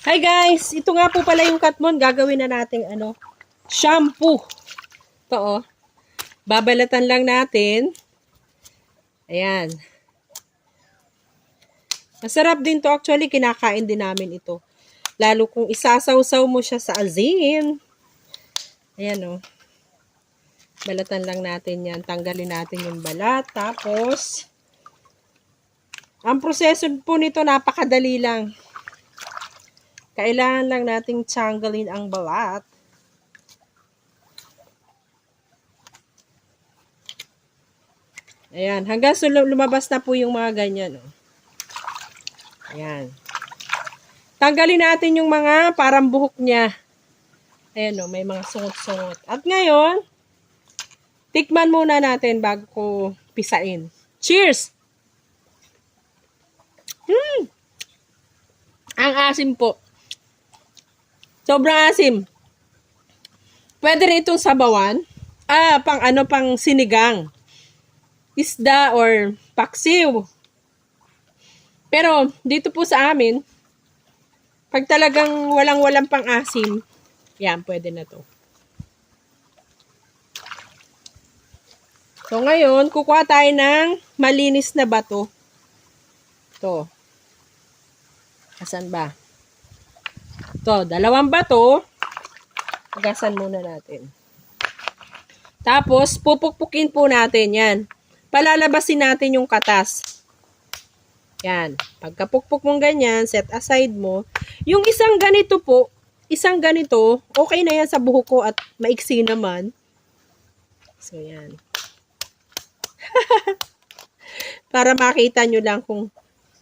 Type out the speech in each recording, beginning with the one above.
Hi guys! Ito nga po pala yung Katmon. Gagawin na nating shampoo. Ito oh. Babalatan lang natin. Ayan. Masarap din to. Actually, kinakain din namin ito. Lalo kung isasawsaw mo siya sa azin. Ayan oh. Balatan lang natin yan. Tanggalin natin yung balat. Tapos, ang proseso po nito napakadali lang. Kailangan lang nating tanggalin ang balat. Ayan. Hanggang lumabas na po yung mga ganyan. Oh. Ayan. Tanggalin natin yung mga parang buhok niya. Ayan o. May mga sungot-sungot. At ngayon, tikman muna natin bago ko pisain. Cheers! Ang asim po. Sobrang asim. Pwede rin itong sabawan. Pang sinigang. Isda or paksiw. Pero, dito po sa amin, pag talagang walang pang asim, yan, pwede na to. So, ngayon, kukuha tayo ng malinis na bato. Ito. Asan ba? Ito, 2 bato. Agasan muna natin. Tapos, pupukpukin po natin yan. Palalabasin natin yung katas. Yan. Pagkapukpuk mong ganyan, set aside mo. Yung isang ganito po, okay na yan sa buhok ko at maiksi naman. So, yan. Para makita nyo lang kung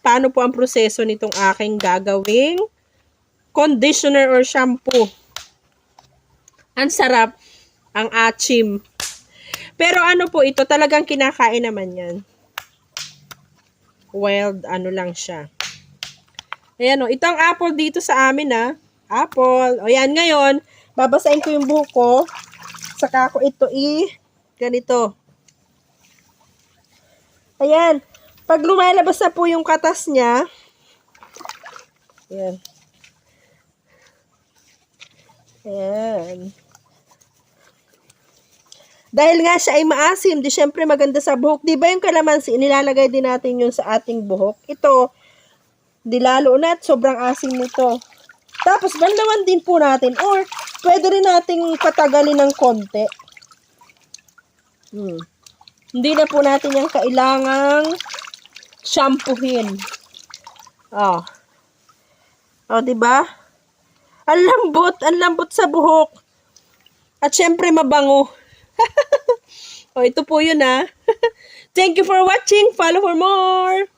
paano po ang proseso nitong aking gagawing conditioner or shampoo. Ang sarap, ang atchim. Pero ano po ito, talagang kinakain naman yan. Wild, lang siya. Ayan o, ito ang apple dito sa amin Apple. O yan, ngayon, babasahin ko yung buhok ko. Saka ko ito ganito. Ayan. Pag lumalabas na po yung katas niya, ayan. Ayan. Dahil nga siya ay maasim, di syempre maganda sa buhok. Di ba yung kalamansi, nilalagay din natin yun sa ating buhok. Ito, di lalo na at sobrang asim nito. Tapos, banlawan din po natin. Or, pwede rin nating patagalin ng konti. Hindi na po natin yung kailangang shampoohin. Oh. Oh, di ba? Ang lambot sa buhok. At syempre mabango. Oh, ito po yun Thank you for watching. Follow for more.